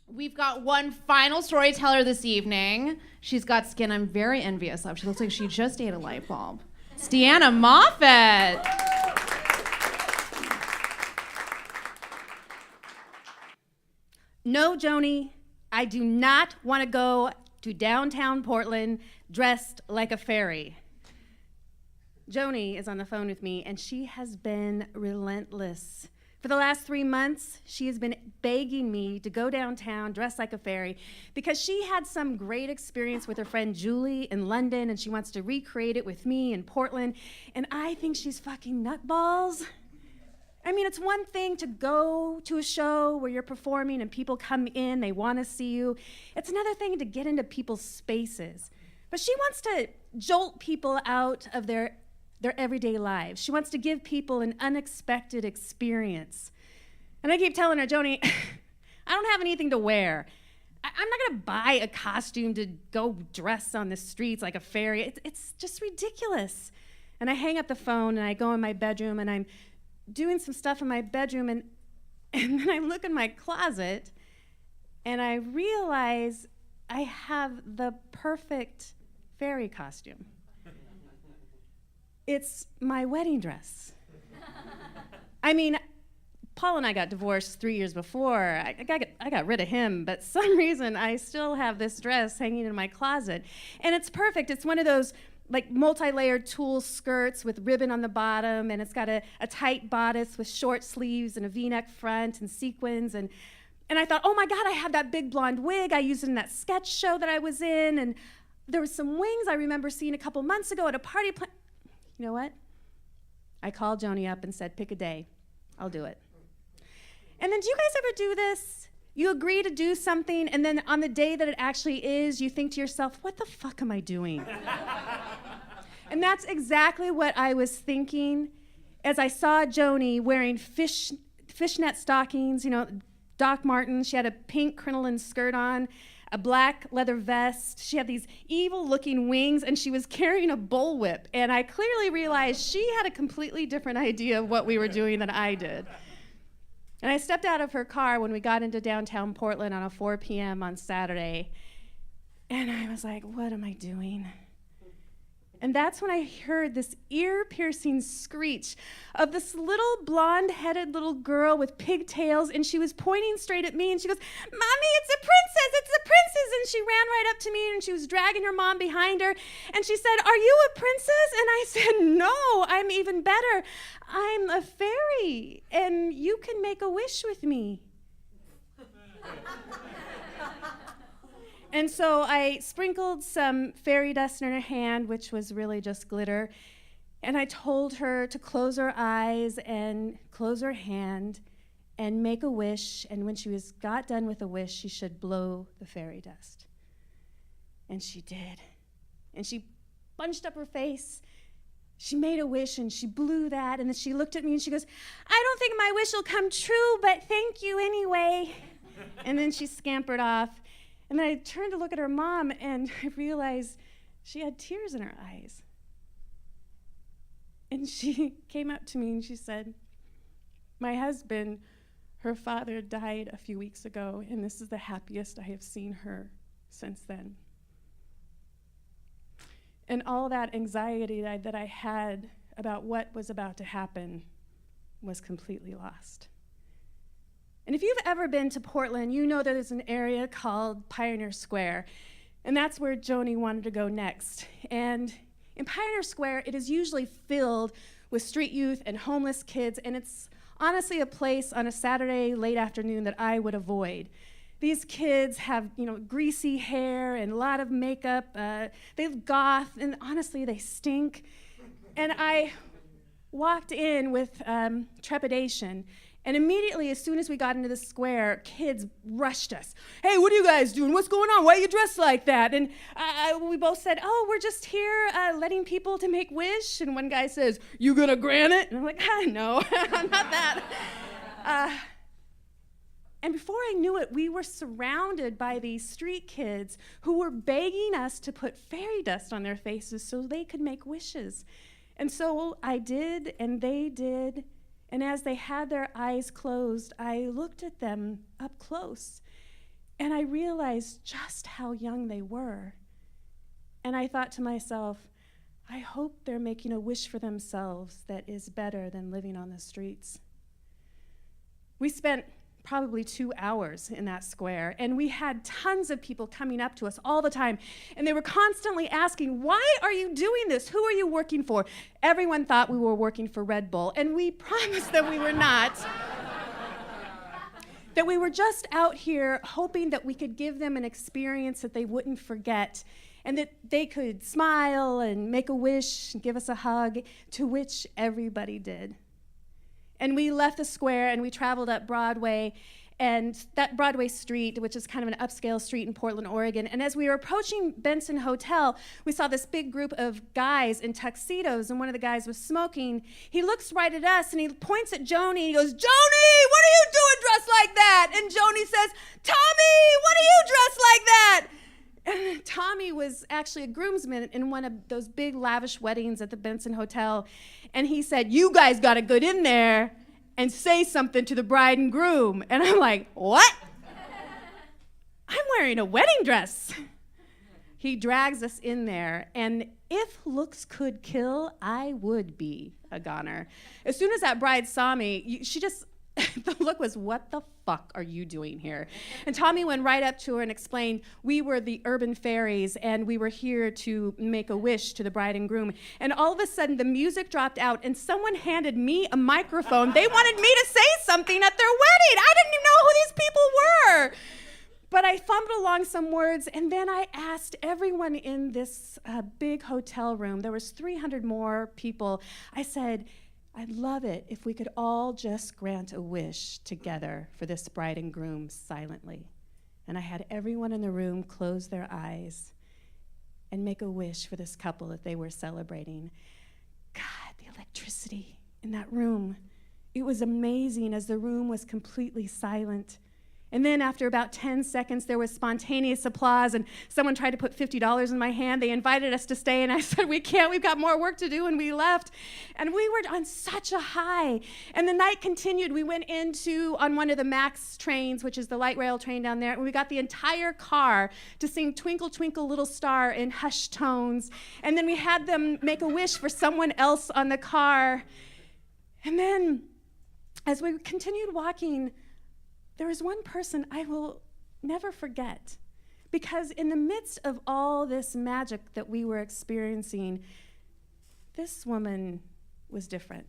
We've got one final storyteller this evening. She's got skin I'm very envious of. She looks like she just ate a light bulb. It's Deanna Moffitt. No, Joni, I do not want to go to downtown Portland dressed like a fairy. Joni is on the phone with me, and she has been relentless. For the last 3 months, she has been begging me to go downtown dressed like a fairy because she had some great experience with her friend Julie in London, and she wants to recreate it with me in Portland, and I think she's fucking nutballs. I mean, it's one thing to go to a show where you're performing and people come in, they want to see you. It's another thing to get into people's spaces. But she wants to jolt people out of their everyday lives. She wants to give people an unexpected experience. And I keep telling her, Joni, I don't have anything to wear. I'm not going to buy a costume to go dress on the streets like a fairy. It's just ridiculous. And I hang up the phone and I go in my bedroom and I'm doing some stuff in my bedroom and then I look in my closet and I realize I have the perfect fairy costume. It's my wedding dress. I mean, Paul and I got divorced 3 years before. I got rid of him, but some reason I still have this dress hanging in my closet. And it's perfect. It's one of those like multi-layered tulle skirts with ribbon on the bottom, and it's got a tight bodice with short sleeves and a V-neck front and sequins. And I thought, oh my God, I have that big blonde wig. I used it in that sketch show that I was in. And there was some wings I remember seeing a couple months ago at a party. You know what? I called Joni up and said, pick a day. I'll do it. And then do you guys ever do this? You agree to do something, and then on the day that it actually is, you think to yourself, what the fuck am I doing? And that's exactly what I was thinking as I saw Joni wearing fishnet stockings, you know, Doc Martens. She had a pink crinoline skirt on, a black leather vest. She had these evil-looking wings, and she was carrying a bullwhip. And I clearly realized she had a completely different idea of what we were doing than I did. And I stepped out of her car when we got into downtown Portland on a 4 p.m. on Saturday, and I was like, what am I doing? And that's when I heard this ear-piercing screech of this little blonde-headed little girl with pigtails, and she was pointing straight at me, and she goes, Mommy, it's a princess, it's a princess! And she ran right up to me, and she was dragging her mom behind her, and she said, are you a princess? And I said, no, I'm even better. I'm a fairy, and you can make a wish with me. And so I sprinkled some fairy dust in her hand, which was really just glitter, and I told her to close her eyes and close her hand and make a wish, and when she got done with the wish, she should blow the fairy dust. And she did. And she bunched up her face. She made a wish, and she blew that, and then she looked at me, and she goes, I don't think my wish will come true, but thank you anyway. And then she scampered off. And then I turned to look at her mom, and I realized she had tears in her eyes. And she came up to me, and she said, my husband, her father, died a few weeks ago, and this is the happiest I have seen her since then. And all that anxiety that I had about what was about to happen was completely lost. And if you've ever been to Portland, you know there's an area called Pioneer Square, and that's where Joni wanted to go next. And in Pioneer Square, it is usually filled with street youth and homeless kids, and it's honestly a place on a Saturday late afternoon that I would avoid. These kids have, greasy hair and a lot of makeup. They're goth, and honestly, they stink. And I walked in with trepidation. And immediately, as soon as we got into the square, kids rushed us. Hey, what are you guys doing? What's going on? Why are you dressed like that? And we both said, oh, we're just here letting people to make wish. And one guy says, you gonna grant it? And I'm like, no, I'm not that. And before I knew it, we were surrounded by these street kids who were begging us to put fairy dust on their faces so they could make wishes. And so I did, and they did. And as they had their eyes closed, I looked at them up close. And I realized just how young they were. And I thought to myself, I hope they're making a wish for themselves that is better than living on the streets. We spent probably 2 hours in that square, and we had tons of people coming up to us all the time, and they were constantly asking, why are you doing this? Who are you working for? Everyone thought we were working for Red Bull, and we promised them we were not. That we were just out here hoping that we could give them an experience that they wouldn't forget, and that they could smile and make a wish and give us a hug, to which everybody did. And we left the square and we traveled up Broadway, and that Broadway street, which is kind of an upscale street in Portland, Oregon. And as we were approaching Benson Hotel, we saw this big group of guys in tuxedos, and one of the guys was smoking. He looks right at us and he points at Joni and he goes, Joni, what are you doing dressed like that? And Joni says, Tommy, what are you dressed like that? And Tommy was actually a groomsman in one of those big lavish weddings at the Benson Hotel. And he said, you guys got to get in there and say something to the bride and groom. And I'm like, what? I'm wearing a wedding dress. He drags us in there. And if looks could kill, I would be a goner. As soon as that bride saw me, she just, the look was, what the fuck are you doing here? And Tommy went right up to her and explained, we were the urban fairies and we were here to make a wish to the bride and groom. And all of a sudden the music dropped out and someone handed me a microphone. They wanted me to say something at their wedding. I didn't even know who these people were. But I fumbled along some words, and then I asked everyone in this big hotel room, there was 300 more people, I said, I'd love it if we could all just grant a wish together for this bride and groom silently. And I had everyone in the room close their eyes and make a wish for this couple that they were celebrating. God, the electricity in that room. It was amazing as the room was completely silent. And then after about 10 seconds, there was spontaneous applause, and someone tried to put $50 in my hand. They invited us to stay, and I said, we can't, we've got more work to do, and we left. And we were on such a high. And the night continued. We went on one of the MAX trains, which is the light rail train down there, and we got the entire car to sing Twinkle, Twinkle, Little Star in hushed tones. And then we had them make a wish for someone else on the car. And then, as we continued walking, there was one person I will never forget, because in the midst of all this magic that we were experiencing, this woman was different.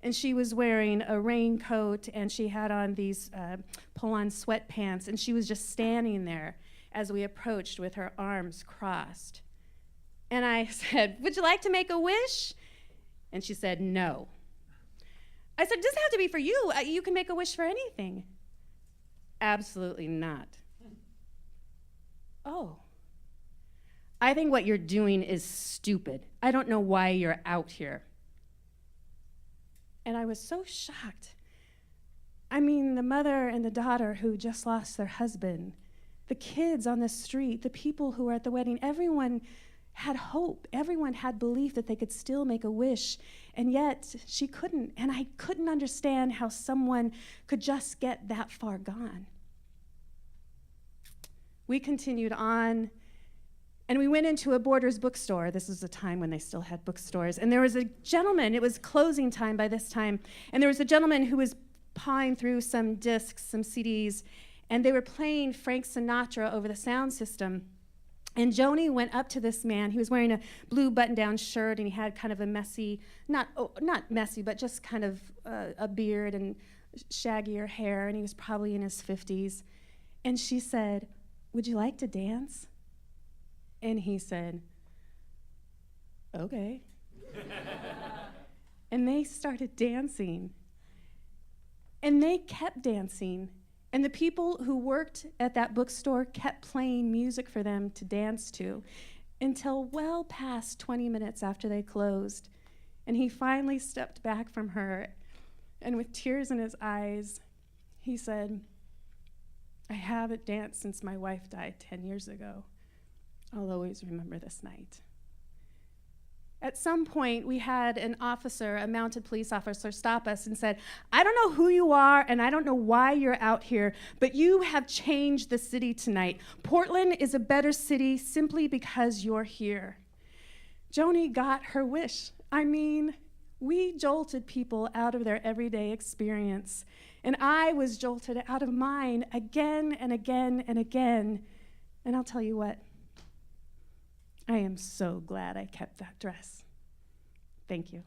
And she was wearing a raincoat, and she had on these pull-on sweatpants, and she was just standing there as we approached with her arms crossed. And I said, would you like to make a wish? And she said, no. I said, it doesn't have to be for you. You can make a wish for anything. Absolutely not. Oh. I think what you're doing is stupid. I don't know why you're out here. And I was so shocked. I mean, the mother and the daughter who just lost their husband, the kids on the street, the people who were at the wedding, everyone had hope. Everyone had belief that they could still make a wish, and yet she couldn't. And I couldn't understand how someone could just get that far gone. We continued on, and we went into a Borders bookstore. This was a time when they still had bookstores. And there was a gentleman, it was closing time by this time, and there was a gentleman who was pawing through some discs, some CDs, and they were playing Frank Sinatra over the sound system. And Joni went up to this man. He was wearing a blue button-down shirt, and he had kind of a messy, not messy, but just kind of a beard and shaggier hair, and he was probably in his 50s. And she said, would you like to dance? And he said, okay. And they started dancing. And they kept dancing. And the people who worked at that bookstore kept playing music for them to dance to until well past 20 minutes after they closed. And he finally stepped back from her, and with tears in his eyes, he said, I haven't danced since my wife died 10 years ago. I'll always remember this night. At some point, we had an officer, a mounted police officer, stop us and said, "I don't know who you are and I don't know why you're out here, but you have changed the city tonight. Portland is a better city simply because you're here." Joni got her wish. I mean, we jolted people out of their everyday experience, and I was jolted out of mine again and again and again. And I'll tell you what, I am so glad I kept that dress. Thank you.